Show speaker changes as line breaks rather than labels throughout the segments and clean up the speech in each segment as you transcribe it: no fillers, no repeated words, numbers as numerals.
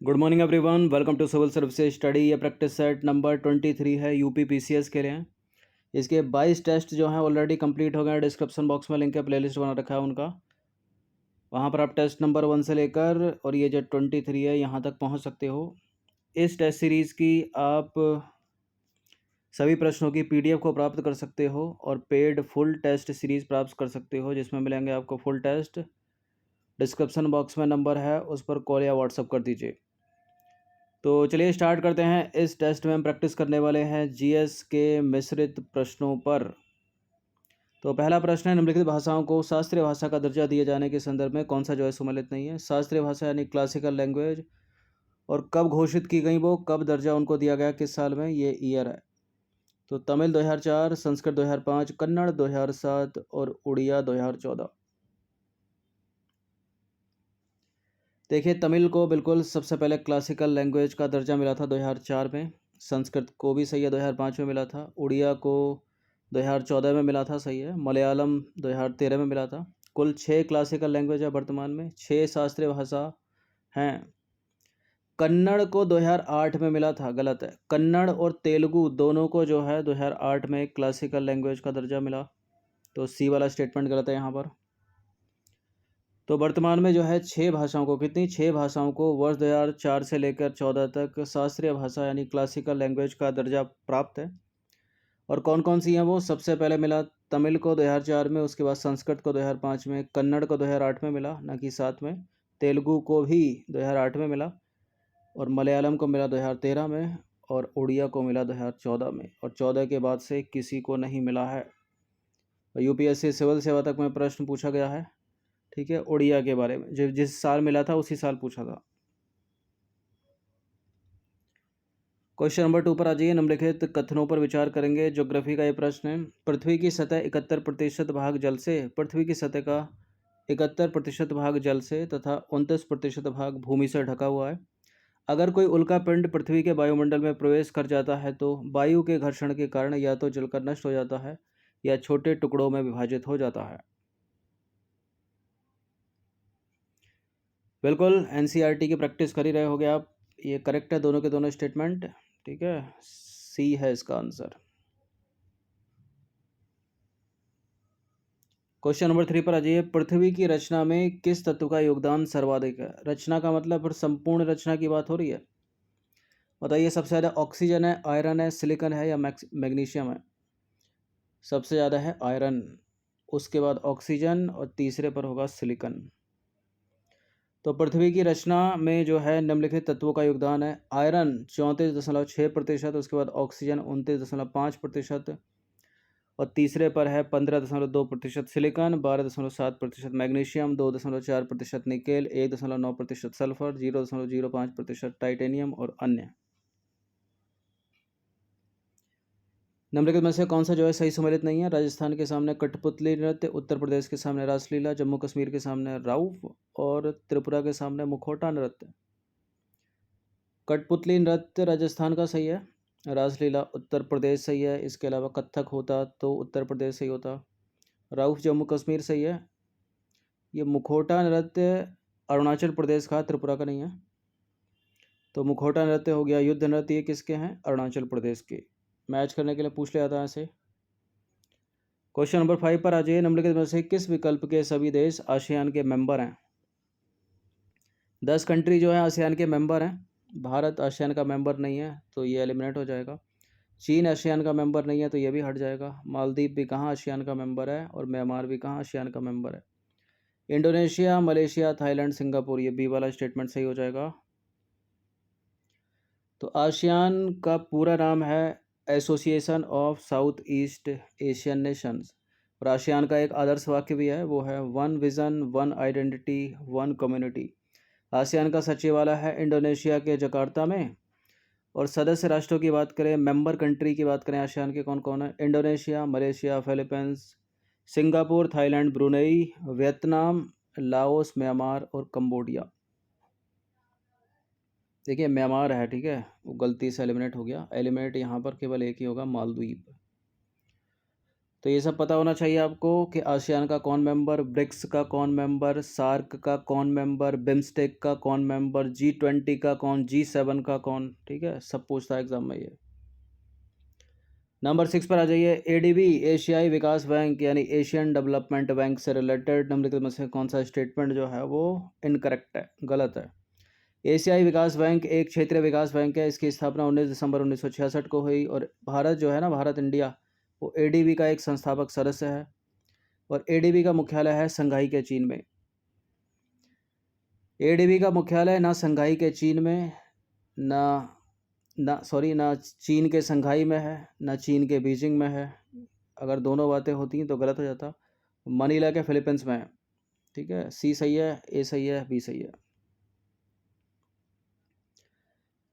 Good morning everyone, welcome to civil services study. ये practice set number 23 है UP PCS के लिए। इसके 22 टेस्ट जो हैं ऑलरेडी कंप्लीट हो गए हैं। डिस्क्रिप्शन बॉक्स में लिंक है, प्लेलिस्ट बना रखा है उनका, वहाँ पर आप टेस्ट नंबर 1 से लेकर और ये जो 23 है यहाँ तक पहुँच सकते हो। इस टेस्ट सीरीज़ की आप सभी प्रश्नों की पीडीएफ को प्राप्त कर सकते हो और पेड फुल टेस्ट सीरीज़ प्राप्त कर सकते हो, जिसमें मिलेंगे आपको फुल टेस्ट। डिस्क्रिप्शन बॉक्स में नंबर है, उस पर कॉल या व्हाट्सअप कर दीजिए। तो चलिए स्टार्ट करते हैं। इस टेस्ट में हम प्रैक्टिस करने वाले हैं जीएस के मिश्रित प्रश्नों पर। तो पहला प्रश्न है, निम्नलिखित भाषाओं को शास्त्रीय भाषा का दर्जा दिए जाने के संदर्भ में कौन सा जो है सम्मिलित नहीं है। शास्त्रीय भाषा यानी क्लासिकल लैंग्वेज, और कब घोषित की गई वो, कब दर्जा उनको दिया गया, किस साल में, ये ईयर है। तो तमिल 2004, संस्कृत 2005, कन्नड़ 2007 और उड़िया 2014। देखिए, तमिल को बिल्कुल सबसे पहले क्लासिकल लैंग्वेज का दर्जा मिला था 2004 में। संस्कृत को भी सही है, 2005 में मिला था। उड़िया को 2014 में मिला था, सही है। मलयालम 2013 में मिला था। कुल 6 क्लासिकल लैंग्वेज है वर्तमान में, 6 शास्त्रीय भाषा हैं। कन्नड़ को 2008 में मिला था, गलत है। कन्नड़ और तेलुगु दोनों को जो है 2008 में क्लासिकल लैंग्वेज का दर्जा मिला, तो सी वाला स्टेटमेंट गलत है यहाँ पर। तो वर्तमान में जो है 6 भाषाओं को, कितनी, 6 भाषाओं को वर्ष 2004 से लेकर 14 तक शास्त्रीय भाषा यानी क्लासिकल लैंग्वेज का दर्जा प्राप्त है। और कौन कौन सी हैं वो? सबसे पहले मिला तमिल को 2004 में, उसके बाद संस्कृत को 2005 में, कन्नड़ को 2008 में मिला, न कि 7 में। तेलुगु को भी 2008 में मिला, और मलयालम को मिला 2013 में, और उड़िया को मिला 2014 में, और 14 के बाद से किसी को नहीं मिला है। यूपीएससी सिविल सेवा तक में प्रश्न पूछा गया है, ठीक है, उड़िया के बारे में। जिस साल मिला था उसी साल पूछा था। क्वेश्चन नंबर 2 पर आ जाइए। निम्नलिखित कथनों पर विचार करेंगे। ज्योग्राफी का ये प्रश्न है। पृथ्वी की सतह 71% भाग जल से, पृथ्वी की सतह का 71% भाग जल से तथा 29% भाग भूमि से ढका हुआ है। अगर कोई उल्का पिंड पृथ्वी के वायुमंडल में प्रवेश कर जाता है तो वायु के घर्षण के कारण या तो जलकर नष्ट हो जाता है या छोटे टुकड़ों में विभाजित हो जाता है। बिल्कुल एनसीईआरटी की प्रैक्टिस कर ही रहे होगे आप। ये करेक्ट है, दोनों के दोनों स्टेटमेंट, ठीक है। सी है इसका आंसर। क्वेश्चन नंबर 3 पर आ जाइए। पृथ्वी की रचना में किस तत्व का योगदान सर्वाधिक है? रचना का मतलब फिर संपूर्ण रचना की बात हो रही है। बताइए, सबसे ज़्यादा ऑक्सीजन है, आयरन है, सिलिकॉन है या मैग्नीशियम है? सबसे ज़्यादा है आयरन, उसके बाद ऑक्सीजन और तीसरे पर होगा सिलिकॉन। तो पृथ्वी की रचना में जो है निम्नलिखित तत्वों का योगदान है। आयरन 34.6%, उसके बाद ऑक्सीजन 29.5%, और तीसरे पर है 15.2% silicon, 12.7% magnesium, 2.4% nickel, 1.9% sulphur, 0.05% titanium और अन्य। निम्नलिखित में से कौन सा जो है सही सम्मिलित नहीं है? राजस्थान के सामने कठपुतली नृत्य, उत्तर प्रदेश के सामने रासलीला, जम्मू कश्मीर के सामने राउफ और त्रिपुरा के सामने मुखौटा नृत्य। कठपुतली नृत्य राजस्थान का सही है, रासलीला उत्तर प्रदेश सही है, इसके अलावा कथक होता तो उत्तर प्रदेश सही होता, राउफ जम्मू कश्मीर सही है। ये मुखौटा नृत्य अरुणाचल प्रदेश का, त्रिपुरा का नहीं है। तो मुखौटा नृत्य हो गया युद्ध नृत्य, ये किसके हैं? अरुणाचल प्रदेश के। मैच करने के लिए पूछ लिया था ऐसे। क्वेश्चन नंबर 5 पर आ जाइए। निम्नलिखित में से किस विकल्प के सभी देश आसियान के मेंबर हैं? 10 कंट्री जो है आसियान के मेंबर हैं। भारत आसियान का मेंबर नहीं है, तो ये एलिमिनेट हो जाएगा। चीन आसियान का मेंबर नहीं है, तो ये भी हट जाएगा। मालदीव भी कहाँ आसियान का मेंबर है, और म्यांमार भी कहाँ आसियान का मेंबर है। इंडोनेशिया, मलेशिया, थाईलैंड, सिंगापुर, ये बी वाला स्टेटमेंट सही हो जाएगा। तो आसियान का पूरा नाम है association of south east Asian Nations, और आसियान का एक आदर्श वाक्य भी है, वो है one vision, one identity, one community. ASEAN का सचिवालय है इंडोनेशिया के जकार्ता में। और सदस्य राष्ट्रों की बात करें, मेंबर कंट्री की बात करें आसियान के, कौन कौन है? Indonesia, Malaysia, Philippines, Singapore, Thailand, Brunei, Vietnam, Laos, Myanmar और कंबोडिया। देखिए म्यांमार है, ठीक है, वो गलती से एलिमिनेट हो गया। एलिमिनेट यहाँ पर केवल एक ही होगा, मालदीव। तो ये सब पता होना चाहिए आपको कि आसियान का कौन मेंबर, ब्रिक्स का कौन मेंबर, सार्क का कौन मेंबर, बिम्स्टेक का कौन मेंबर, G20 का कौन, G7 का कौन, ठीक है, सब पूछता है एग्जाम में ये। नंबर 6 पर आ जाइए। ADB एशियाई विकास बैंक यानी एशियन डेवलपमेंट बैंक से रिलेटेड निम्नलिखित में से कौन सा स्टेटमेंट जो है वो इनकरेक्ट है, गलत है। एशियाई विकास बैंक एक क्षेत्रीय विकास बैंक है। इसकी स्थापना 19 दिसंबर 1966 को हुई और भारत जो है ना, भारत इंडिया, वो ADB का एक संस्थापक सदस्य है और ADB का मुख्यालय है संघाई के चीन में। ADB का मुख्यालय ना संघाई के चीन में, ना चीन के संघाई में है, ना चीन के बीजिंग में है। अगर दोनों बातें होती तो गलत हो जाता। मनीला के फिलीपींस में है, ठीक है। सी सही है, ए सही है, बी सही है।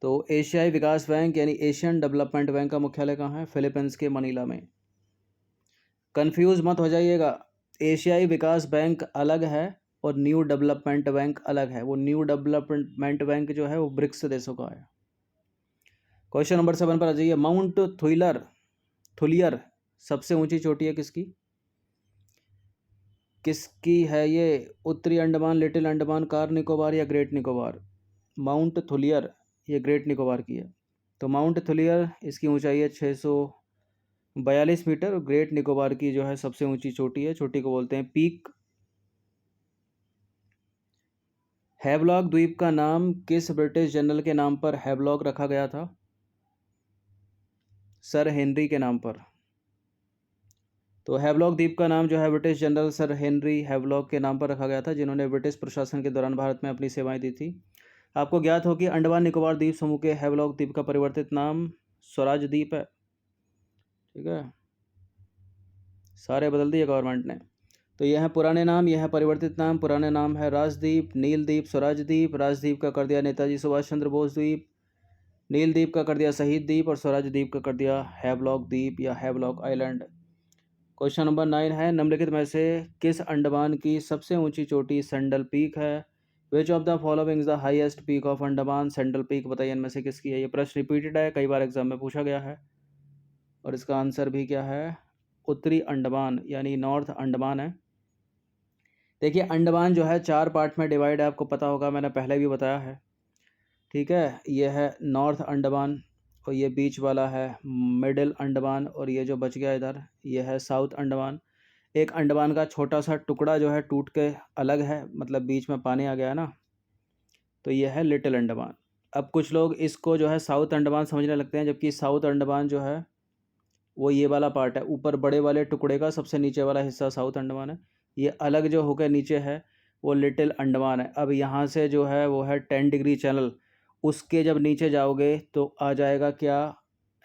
तो एशियाई विकास बैंक यानी एशियन डेवलपमेंट बैंक का मुख्यालय कहाँ है? फिलीपींस के मनीला में। कंफ्यूज मत हो जाइएगा, एशियाई विकास बैंक अलग है और न्यू डेवलपमेंट बैंक अलग है। वो न्यू डेवलपमेंट बैंक जो है वो ब्रिक्स देशों का है। क्वेश्चन नंबर 7 पर आ जाइए। माउंट थुलियर सबसे ऊंची चोटी है किसकी? किसकी है ये? उत्तरी अंडमान, लिटिल अंडमान, कार निकोबार या ग्रेट निकोबार? माउंट थुलियर ये ग्रेट निकोबार की है। तो माउंट थुलियर इसकी ऊंचाई है 642 मीटर और ग्रेट निकोबार की जो है सबसे ऊंची चोटी है, चोटी को बोलते हैं पीक। हैवलॉक द्वीप का नाम किस ब्रिटिश जनरल के नाम पर हैवलॉक रखा गया था? सर हेनरी के नाम पर। तो हैवलॉक द्वीप का नाम जो है British general sir Henry Havelock के नाम पर रखा गया था, जिन्होंने ब्रिटिश प्रशासन के दौरान भारत में अपनी सेवाएं दी थी। आपको ज्ञात हो कि अंडमान निकोबार द्वीप समूह के हैवलॉक द्वीप का परिवर्तित नाम स्वराज द्वीप है, ठीक है। सारे बदल दिए गवर्नमेंट ने। तो यह है पुराने नाम, यह है परिवर्तित नाम। पुराने नाम है राजद्वीप, नीलद्वीप, स्वराज द्वीप। राजद्वीप का कर दिया नेताजी सुभाष चंद्र बोस द्वीप, नीलद्वीप का कर दिया शहीद द्वीप और स्वराज द्वीप का कर दिया हैवलॉक द्वीप या हैवलॉक आइलैंड। क्वेश्चन नंबर 9 है। निम्नलिखित में से किस अंडमान की सबसे ऊंची चोटी सेंडल पीक है? Which of the following is the highest peak of Andaman? Sandal peak बताइए इनमें से किसकी है। ये प्रश्न रिपीटेड है, कई बार एग्जाम में पूछा गया है और इसका आंसर भी क्या है? उत्तरी अंडमान यानी नॉर्थ अंडमान है। देखिए अंडमान जो है 4 पार्ट में डिवाइड है, आपको पता होगा, मैंने पहले भी बताया है, ठीक है। ये है नॉर्थ अंडमान और ये बीच वाला है मिडिल अंडमान और ये जो बच गया इधर ये है साउथ अंडमान। एक अंडमान का छोटा सा टुकड़ा जो है टूट के अलग है, मतलब बीच में पानी आ गया है ना, तो ये है लिटिल अंडमान। अब कुछ लोग इसको जो है साउथ अंडमान समझने लगते हैं, जबकि साउथ अंडमान जो है वो ये वाला पार्ट है, ऊपर बड़े वाले टुकड़े का सबसे नीचे वाला हिस्सा साउथ अंडमान है। ये अलग जो होकर नीचे है वो लिटिल अंडमान है। अब यहाँ से जो है वो है 10 डिग्री चैनल, उसके जब नीचे जाओगे तो आ जाएगा क्या?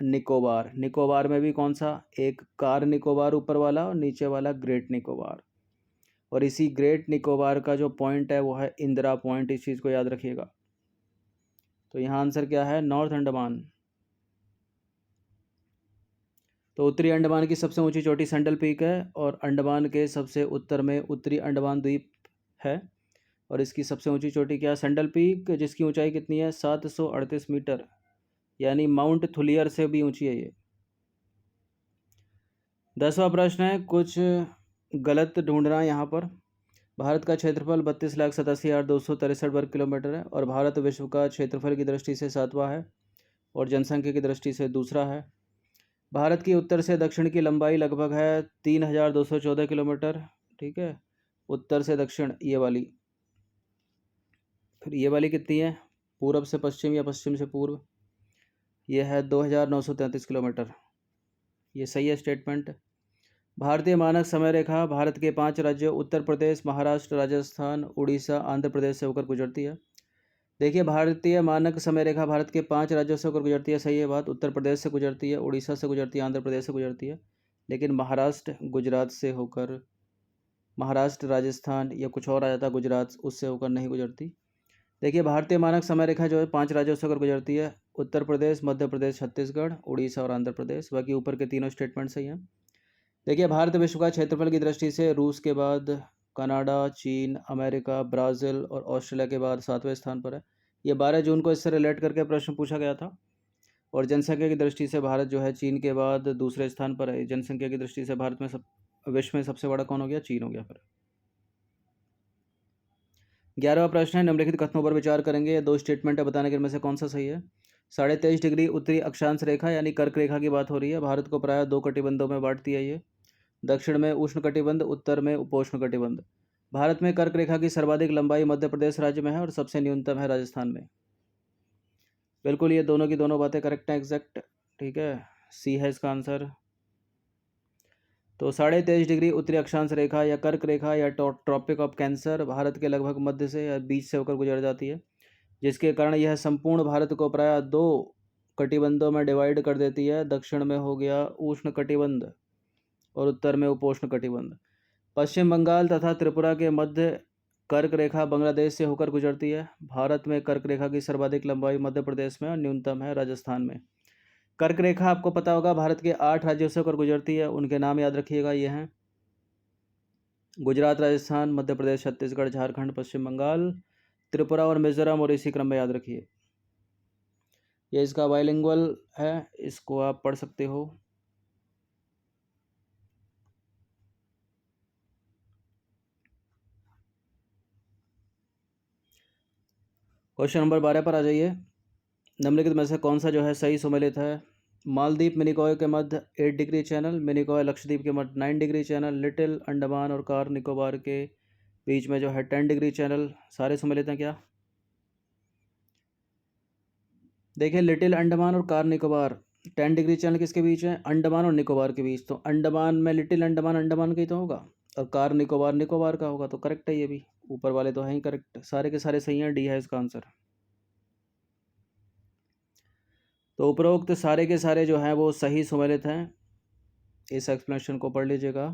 निकोबार। निकोबार में भी कौन सा? एक कार निकोबार ऊपर वाला और नीचे वाला ग्रेट निकोबार। और इसी ग्रेट निकोबार का जो पॉइंट है वो है इंदिरा पॉइंट, इस चीज़ को याद रखिएगा। तो यहाँ आंसर क्या है? नॉर्थ अंडमान। तो उत्तरी अंडमान की सबसे ऊंची चोटी सेंडल पीक है और अंडमान के सबसे उत्तर में उत्तरी अंडमान द्वीप है और इसकी सबसे ऊंची चोटी क्या है? सेंडल पीक, जिसकी ऊंचाई कितनी है? 738 मीटर, यानी माउंट थुलियर से भी ऊंची है ये। 10वां प्रश्न है, कुछ गलत ढूंढना यहाँ पर। भारत का क्षेत्रफल 32,87,263 वर्ग किलोमीटर है और भारत विश्व का क्षेत्रफल की दृष्टि से 7वां है और जनसंख्या की दृष्टि से दूसरा है। भारत की उत्तर से दक्षिण की लंबाई लगभग है 3,214 किलोमीटर, ठीक है, उत्तर से दक्षिण ये वाली। फिर ये वाली कितनी है? पूरब से पश्चिम या पश्चिम से पूर्व, ये है 2,933 किलोमीटर। ये सही है स्टेटमेंट। भारतीय मानक समय रेखा भारत के 5 राज्यों उत्तर प्रदेश, महाराष्ट्र, राजस्थान, उड़ीसा, आंध्र प्रदेश से होकर गुजरती है। देखिए भारतीय मानक समय रेखा भारत के 5 राज्यों से होकर गुजरती है, सही है बात। उत्तर प्रदेश से गुजरती है, उड़ीसा से गुजरती है, आंध्र प्रदेश से गुजरती है, लेकिन महाराष्ट्र गुजरात से होकर, महाराष्ट्र राजस्थान या कुछ और आ जाता गुजरात, उससे होकर नहीं गुजरती। देखिए भारतीय मानक समय रेखा जो है 5 राज्यों से होकर गुजरती है, उत्तर प्रदेश, मध्य प्रदेश, छत्तीसगढ़, उड़ीसा और आंध्र प्रदेश। बाकी ऊपर के तीनों स्टेटमेंट सही हैं। देखिए भारत विश्व का क्षेत्रफल की दृष्टि से रूस के बाद, कनाडा, चीन, अमेरिका, ब्राज़ील और ऑस्ट्रेलिया के बाद 7वें स्थान पर है। ये 12 जून को इससे रिलेट करके प्रश्न पूछा गया था। और जनसंख्या की दृष्टि से भारत जो है चीन के बाद दूसरे स्थान पर है। जनसंख्या की दृष्टि से भारत में विश्व में सबसे बड़ा कौन हो गया? चीन हो गया। फिर 11वां प्रश्न है, निम्नलिखित कथनों पर विचार करेंगे। ये दो स्टेटमेंट है, बताने के इनमें से कौन सा सही है। 23.5 डिग्री उत्तरी अक्षांश रेखा यानी कर्क रेखा की बात हो रही है। भारत को प्रायः 2 कटिबंधों में बांटती है ये। दक्षिण में उष्ण कटिबंध, उत्तर में उपोष्ण कटिबंध। भारत में कर्क रेखा की सर्वाधिक लंबाई मध्य प्रदेश राज्य में है और सबसे न्यूनतम है राजस्थान में। बिल्कुल ये दोनों की दोनों बातें करेक्ट हैं, एग्जैक्ट। ठीक है, सी है इसका आंसर। तो 23.5 डिग्री उत्तरी अक्षांश रेखा या कर्क रेखा या ट्रॉपिक ऑफ कैंसर भारत के लगभग मध्य से या बीच से होकर गुजर जाती है, जिसके कारण यह संपूर्ण भारत को प्रायः 2 कटिबंधों में डिवाइड कर देती है। दक्षिण में हो गया उष्ण कटिबंध और उत्तर में उपोष्ण कटिबंध। पश्चिम बंगाल तथा त्रिपुरा के मध्य कर्क रेखा बांग्लादेश से होकर गुजरती है। भारत में कर्क रेखा की सर्वाधिक लंबाई मध्य प्रदेश में और न्यूनतम है राजस्थान में। कर्क रेखा आपको पता होगा भारत के 8 राज्यों से होकर गुजरती है। उनके नाम याद रखिएगा, ये हैं गुजरात, राजस्थान, मध्य प्रदेश, छत्तीसगढ़, झारखंड, पश्चिम बंगाल, त्रिपुरा और मिजोरम, और इसी क्रम में याद रखिए। ये इसका बाइलिंगुअल है, इसको आप पढ़ सकते हो। क्वेश्चन नंबर 12 पर आ जाइए। निम्नलिखित में से कौन सा जो है सही सुमेलित है। मालदीव मिनिकॉय के मध्य 8 डिग्री चैनल, मिनिकॉय लक्षद्वीप के मध्य 9 डिग्री चैनल, लिटिल अंडमान और कार निकोबार के बीच में जो है 10 डिग्री चैनल, सारे सुमेलित हैं क्या? देखिए, लिटिल अंडमान और कार निकोबार 10 डिग्री चैनल किसके बीच है? अंडमान और निकोबार के बीच। तो अंडमान में लिटिल अंडमान अंडमान का ही तो होगा और कार निकोबार निकोबार का होगा, तो करेक्ट है ये भी। ऊपर वाले तो हैं ही करेक्ट, सारे के सारे सही हैं, डी है इसका आंसर। तो उपरोक्त सारे के सारे जो हैं वो सही सुमेलित हैं। इस एक्सप्लेनेशन को पढ़ लीजिएगा।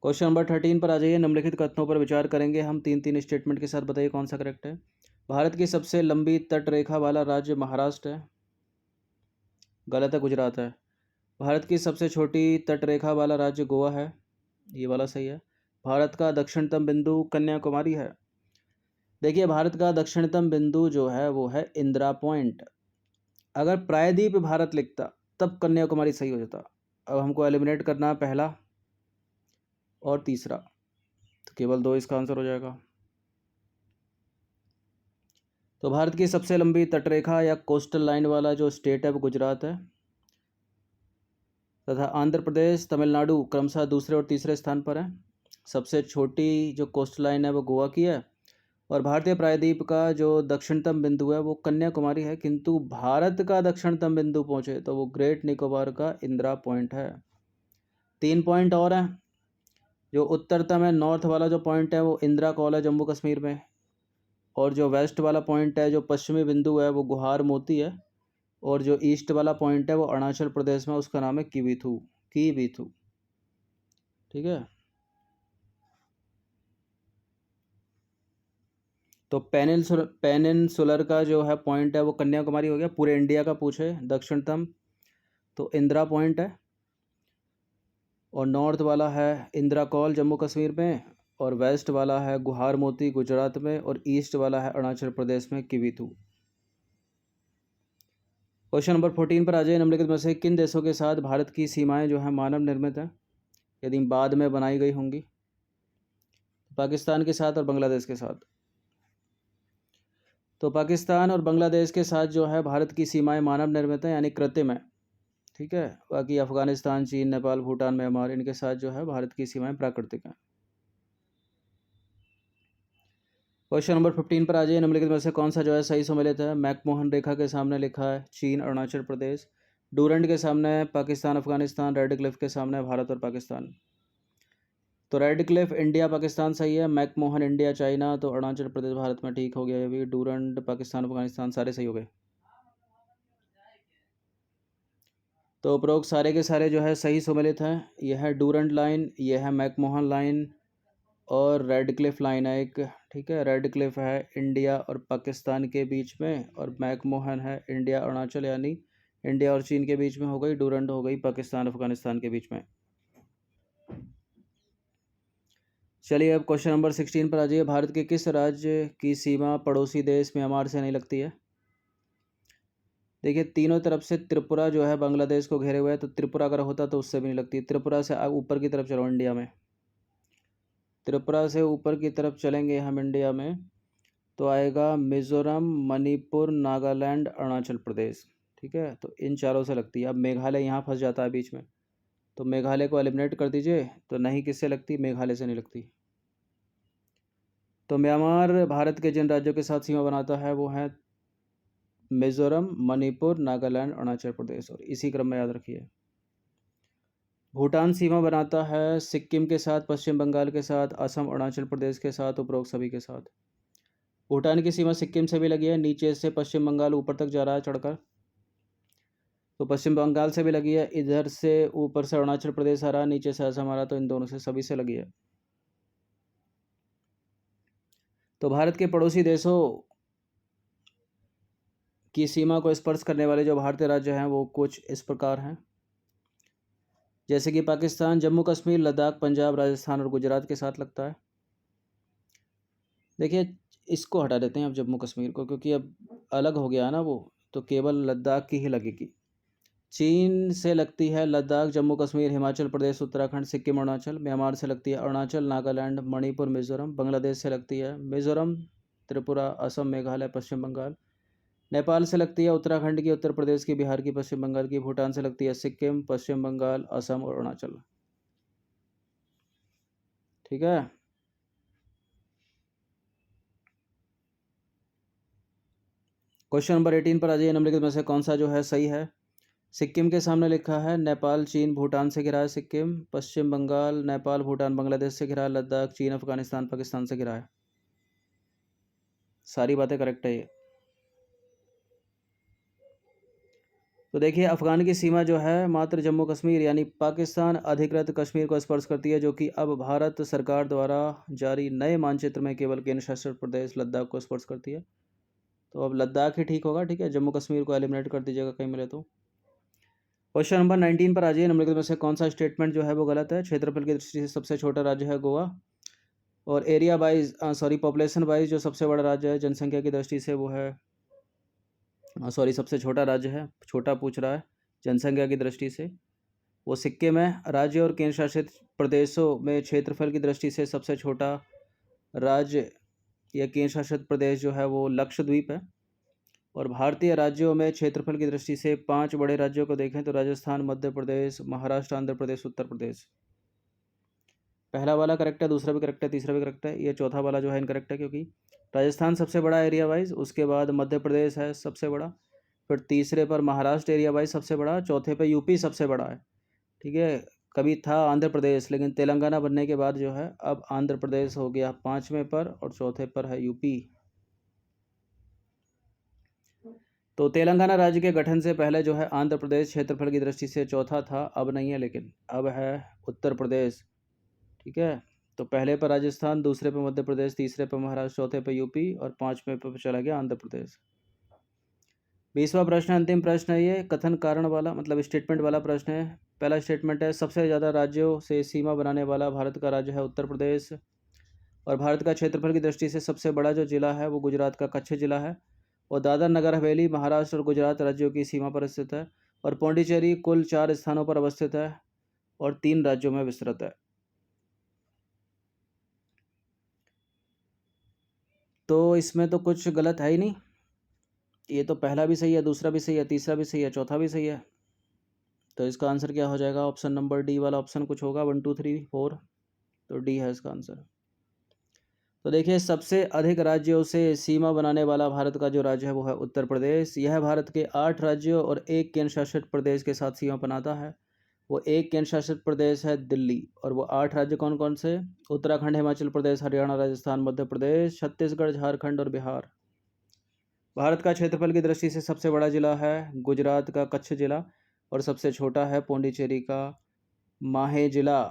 क्वेश्चन नंबर 13 पर आ जाइए। निम्नलिखित कथनों पर विचार करेंगे हम। 3 स्टेटमेंट के साथ बताइए कौन सा करेक्ट है। भारत की सबसे लंबी तट रेखा वाला राज्य महाराष्ट्र है। गलत है, गुजरात है। भारत की सबसे छोटी तट रेखा वाला राज्य गोवा है। ये वाला सही है। भारत का दक्षिणतम बिंदु कन्याकुमारी है। देखिए, भारत का दक्षिणतम बिंदु जो है वो है इंदिरा पॉइंट। अगर प्रायद्वीप भारत लिखता तब कन्याकुमारी सही हो जाता। अब हमको एलिमिनेट करना है पहला और तीसरा, तो केवल 2 इसका आंसर हो जाएगा। तो भारत की सबसे लंबी तटरेखा या कोस्टल लाइन वाला जो स्टेट है वो गुजरात है, तथा आंध्र प्रदेश, तमिलनाडु क्रमशः दूसरे और तीसरे स्थान पर है। सबसे छोटी जो कोस्टल लाइन है वो गोवा की है और भारतीय प्रायद्वीप का जो दक्षिणतम बिंदु है वो कन्याकुमारी है, किंतु भारत का दक्षिणतम बिंदु पहुंचे तो वो ग्रेट निकोबार का इंदिरा पॉइंट है। 3 पॉइंट और हैं। जो उत्तरतम है, नॉर्थ वाला जो पॉइंट है वो इंदिरा कॉल है जम्मू कश्मीर में, और जो वेस्ट वाला पॉइंट है, जो पश्चिमी बिंदु है वो गुहार मोती है, और जो ईस्ट वाला पॉइंट है वो अरुणाचल प्रदेश में, उसका नाम है किविथू। किविथू, ठीक है। तो पेनिनसुलर का जो है पॉइंट है वो कन्याकुमारी हो गया। पूरे इंडिया का पूछे दक्षिणतम तो इंदिरा पॉइंट है, और नॉर्थ वाला है इंदिरा कॉल जम्मू कश्मीर में, और वेस्ट वाला है गुहार मोती गुजरात में, और ईस्ट वाला है अरुणाचल प्रदेश में किविथू। क्वेश्चन नंबर 14 पर आ जाए। निम्नलिखित में से किन देशों के साथ भारत की सीमाएं जो है मानव निर्मित हैं, यदि बाद में बनाई गई होंगी? पाकिस्तान के साथ और बांग्लादेश के साथ। तो पाकिस्तान और बांग्लादेश के साथ जो है भारत की सीमाएं मानव निर्मित हैं, यानी कृत्रिम है, ठीक है। बाकी अफगानिस्तान, चीन, नेपाल, भूटान, म्यांमार, इनके साथ जो है भारत की सीमाएं प्राकृतिक हैं। क्वेश्चन नंबर 15 पर आ जाइए। निम्नलिखित में से कौन सा जो है सही सम्मिलित है। मैकमोहन रेखा के सामने लिखा है चीन अरुणाचल प्रदेश, डूरंड के सामने पाकिस्तान अफगानिस्तान, रेड क्लिफ के सामने भारत और पाकिस्तान। तो रेड क्लिफ इंडिया पाकिस्तान सही है, मैकमोहन इंडिया चाइना, तो अरुणाचल प्रदेश भारत में ठीक हो गया। ये भी डूरंड पाकिस्तान अफगानिस्तान सारे सही हो गए। तो उपरोक्त सारे के सारे जो है सही सम्मिलित हैं। यह है डूरंड लाइन, यह है मैकमोहन लाइन, और रेड क्लिफ लाइन है एक, ठीक है। रेड क्लिफ है इंडिया और पाकिस्तान के बीच में, और मैकमोहन है इंडिया अरुणाचल यानी इंडिया और चीन के बीच में हो गई। डूरंड हो गई पाकिस्तान अफगानिस्तान के बीच में। चलिए अब क्वेश्चन नंबर 16 पर आ जाइए। भारत के किस राज्य की सीमा पड़ोसी देश म्यांमार से नहीं लगती है? देखिए तीनों तरफ से त्रिपुरा जो है बांग्लादेश को घेरे हुए है, तो त्रिपुरा अगर होता तो उससे भी नहीं लगती। त्रिपुरा से ऊपर की तरफ चलो इंडिया में, त्रिपुरा से ऊपर की तरफ चलेंगे हम इंडिया में, तो आएगा मिज़ोरम, मणिपुर, नागालैंड, अरुणाचल प्रदेश। ठीक है, तो इन चारों से लगती है। अब मेघालय यहाँ फंस जाता है बीच में, तो मेघालय को एलिमिनेट कर दीजिए, तो नहीं किससे लगती, मेघालय से नहीं लगती। तो म्यांमार भारत के जिन राज्यों के साथ सीमा बनाता है वो है मिज़ोरम, मणिपुर, नागालैंड, अरुणाचल प्रदेश, और इसी क्रम में याद रखिए। भूटान सीमा बनाता है सिक्किम के साथ, पश्चिम बंगाल के साथ, असम, अरुणाचल प्रदेश के साथ, उपरोक्त सभी के साथ। भूटान की सीमा सिक्किम से भी लगी है, नीचे से पश्चिम बंगाल ऊपर तक जा रहा है चढ़कर, तो पश्चिम बंगाल से भी लगी है। इधर से ऊपर से अरुणाचल प्रदेश आ रहा है, नीचे से असम आ रहा है, तो इन दोनों से सभी से लगी है। तो भारत के पड़ोसी देशों की सीमा को स्पर्श करने वाले जो भारतीय राज्य हैं वो कुछ इस प्रकार हैं, जैसे कि पाकिस्तान जम्मू कश्मीर, लद्दाख, पंजाब, राजस्थान और गुजरात के साथ लगता है। देखिए इसको हटा देते हैं अब जम्मू कश्मीर को, क्योंकि अब अलग हो गया है ना वो, तो केवल लद्दाख की ही लगेगी। चीन से लगती है लद्दाख, जम्मू कश्मीर, हिमाचल प्रदेश, उत्तराखंड, सिक्किम, अरुणाचल। म्यांमार से लगती है अरुणाचल, नागालैंड, मणिपुर, मिजोरम। बांग्लादेश से लगती है मिजोरम, त्रिपुरा, असम, मेघालय, पश्चिम बंगाल। नेपाल से लगती है उत्तराखंड की, उत्तर प्रदेश की, बिहार की, पश्चिम बंगाल की। भूटान से लगती है सिक्किम, पश्चिम बंगाल, असम और अरुणाचल। ठीक है, क्वेश्चन नंबर 18 पर आ जाइए। निम्नलिखित में से कौन सा जो है सही है। सिक्किम के सामने लिखा है नेपाल, चीन, भूटान से घिरा है सिक्किम। पश्चिम बंगाल, नेपाल, भूटान, बांग्लादेश से घिरा है। लद्दाख, चीन, अफगानिस्तान, पाकिस्तान से घिरा है। सारी बातें करेक्ट है ये। तो देखिए अफगान की सीमा जो है मात्र जम्मू कश्मीर यानी पाकिस्तान अधिकृत कश्मीर को स्पर्श करती है, जो कि अब भारत सरकार द्वारा जारी नए मानचित्र में केवल केंद्र शासित प्रदेश लद्दाख को स्पर्श करती है। तो अब लद्दाख ही ठीक होगा। ठीक है, जम्मू कश्मीर को एलिमिनेट कर दीजिएगा कहीं मिले तो। क्वेश्चन नंबर 19 पर आ जाइए। निम्नलिखित में से कौन सा स्टेटमेंट जो है वो गलत है। क्षेत्रफल की दृष्टि से सबसे छोटा राज्य है गोवा, और एरिया वाइज पॉपुलेशन वाइज जो सबसे बड़ा राज्य है जनसंख्या की दृष्टि से वो है सबसे छोटा राज्य है, छोटा पूछ रहा है जनसंख्या की दृष्टि से, वो सिक्किम है। राज्य और केंद्र शासित प्रदेशों में क्षेत्रफल की दृष्टि से सबसे छोटा राज्य या केंद्र शासित प्रदेश जो है वो लक्षद्वीप है। और भारतीय राज्यों में क्षेत्रफल की दृष्टि से 5 बड़े राज्यों को देखें तो राजस्थान, मध्य प्रदेश, महाराष्ट्र, आंध्र प्रदेश, उत्तर प्रदेश। पहला वाला करेक्ट है, दूसरा भी करेक्ट है, तीसरा भी करेक्ट है। ये चौथा वाला जो है इनकरेक्ट है, क्योंकि राजस्थान सबसे बड़ा एरिया वाइज, उसके बाद मध्य प्रदेश है सबसे बड़ा, फिर तीसरे पर महाराष्ट्र एरिया वाइज सबसे बड़ा, चौथे पे यूपी सबसे बड़ा है। ठीक है, कभी था आंध्र प्रदेश, लेकिन तेलंगाना बनने के बाद जो है अब आंध्र प्रदेश हो गया 5वें पर और चौथे पर है यूपी। तो तेलंगाना राज्य के गठन से पहले जो है आंध्र प्रदेश क्षेत्रफल की दृष्टि से चौथा था, अब नहीं है, लेकिन अब है उत्तर प्रदेश। ठीक है, तो पहले पर राजस्थान, दूसरे पर मध्य प्रदेश, तीसरे पर महाराष्ट्र, चौथे पर यूपी और 5वें पर चला गया आंध्र प्रदेश। 20वां प्रश्न, अंतिम प्रश्न है ये, कथन कारण वाला, मतलब स्टेटमेंट वाला प्रश्न है। पहला स्टेटमेंट है सबसे ज़्यादा राज्यों से सीमा बनाने वाला भारत का राज्य है उत्तर प्रदेश, और भारत का क्षेत्रफल की दृष्टि से सबसे बड़ा जो जिला है वो गुजरात का कच्छ जिला है, और दादर नगर हवेली महाराष्ट्र और गुजरात राज्यों की सीमा पर स्थित है, और पौंडीचेरी कुल 4 स्थानों पर अवस्थित है और 3 राज्यों में विस्तृत है। तो इसमें तो कुछ गलत है ही नहीं, ये तो पहला भी सही है, दूसरा भी सही है, तीसरा भी सही है, चौथा भी सही है। तो इसका आंसर क्या हो जाएगा, ऑप्शन नंबर डी वाला ऑप्शन कुछ होगा, 1 2 3 4, तो डी है इसका आंसर। तो देखिए सबसे अधिक राज्यों से सीमा बनाने वाला भारत का जो राज्य है वो है उत्तर प्रदेश। यह भारत के 8 राज्यों और एक केंद्र शासित प्रदेश के साथ सीमा बनाता है। वो एक केंद्र शासित प्रदेश है दिल्ली, और वो 8 राज्य कौन कौन से, उत्तराखंड, हिमाचल प्रदेश, हरियाणा, राजस्थान, मध्य प्रदेश, छत्तीसगढ़, झारखंड और बिहार। भारत का क्षेत्रफल की दृष्टि से सबसे बड़ा जिला है गुजरात का कच्छ जिला, और सबसे छोटा है पौंडीचेरी का माहे जिला।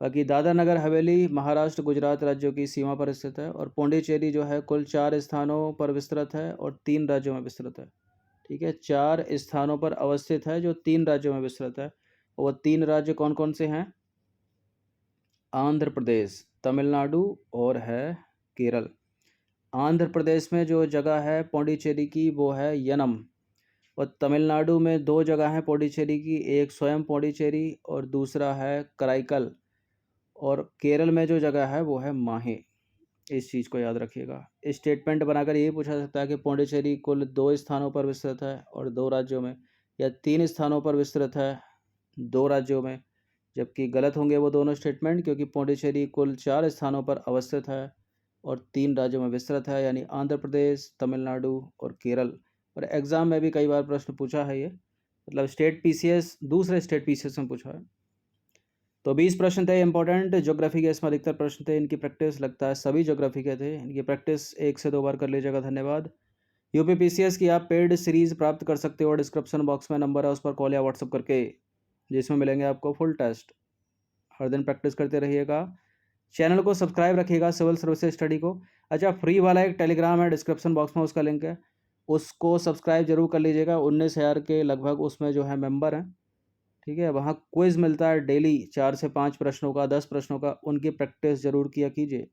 बाकी दादरा नगर हवेली महाराष्ट्र गुजरात राज्यों की सीमा पर स्थित है, और पौंडीचेरी जो है कुल 4 स्थानों पर विस्तृत है और 3 राज्यों में विस्तृत है। ठीक है, 4 स्थानों पर अवस्थित है जो 3 राज्यों में विस्तृत है, और वो 3 राज्य कौन कौन से हैं, आंध्र प्रदेश, तमिलनाडु और है केरल। आंध्र प्रदेश में जो जगह है पौंडीचेरी की वो है यनम, और तमिलनाडु में 2 जगह हैं पौंडीचेरी की, एक स्वयं पौंडीचेरी और दूसरा है कराईकल। और केरल में जो जगह है वो है माहे। इस चीज़ को याद रखिएगा। स्टेटमेंट बनाकर ये पूछा सकता है कि पौंडीचेरी कुल 2 स्थानों पर विस्तृत है और 2 राज्यों में, या 3 स्थानों पर विस्तृत है 2 राज्यों में। जबकि गलत होंगे वो दोनों स्टेटमेंट, क्योंकि पौंडीचेरी कुल 4 स्थानों पर अवस्थित है और 3 राज्यों में विस्तृत है, यानी आंध्र प्रदेश, तमिलनाडु और केरल। और एग्ज़ाम में भी कई बार प्रश्न पूछा है ये, मतलब स्टेट पीसीएस, दूसरे स्टेट पीसीएस में पूछा है। तो 20 प्रश्न थे इंपॉर्टेंट। ज्योग्राफी के इसमें अधिकतर प्रश्न थे, इनकी प्रैक्टिस लगता है सभी ज्योग्राफी के थे। इनकी प्रैक्टिस 1 से 2 बार कर लीजिएगा। धन्यवाद। यूपी पीसीएस की आप पेड सीरीज़ प्राप्त कर सकते हो, डिस्क्रिप्शन बॉक्स में नंबर है, उस पर कॉल या व्हाट्सअप करके, जिसमें मिलेंगे आपको फुल टेस्ट। हर दिन प्रैक्टिस करते रहिएगा। चैनल को सब्सक्राइब रखिएगा सिविल सर्विसेज स्टडी को। अच्छा, फ्री वाला एक टेलीग्राम है, डिस्क्रिप्शन बॉक्स में उसका लिंक है, उसको सब्सक्राइब जरूर कर लीजिएगा। 19,000 के लगभग उसमें जो है मेंबर हैं, ठीक है। वहाँ क्विज़ मिलता है डेली 4 से 5 प्रश्नों का, 10 प्रश्नों का, उनकी प्रैक्टिस ज़रूर किया कीजिए।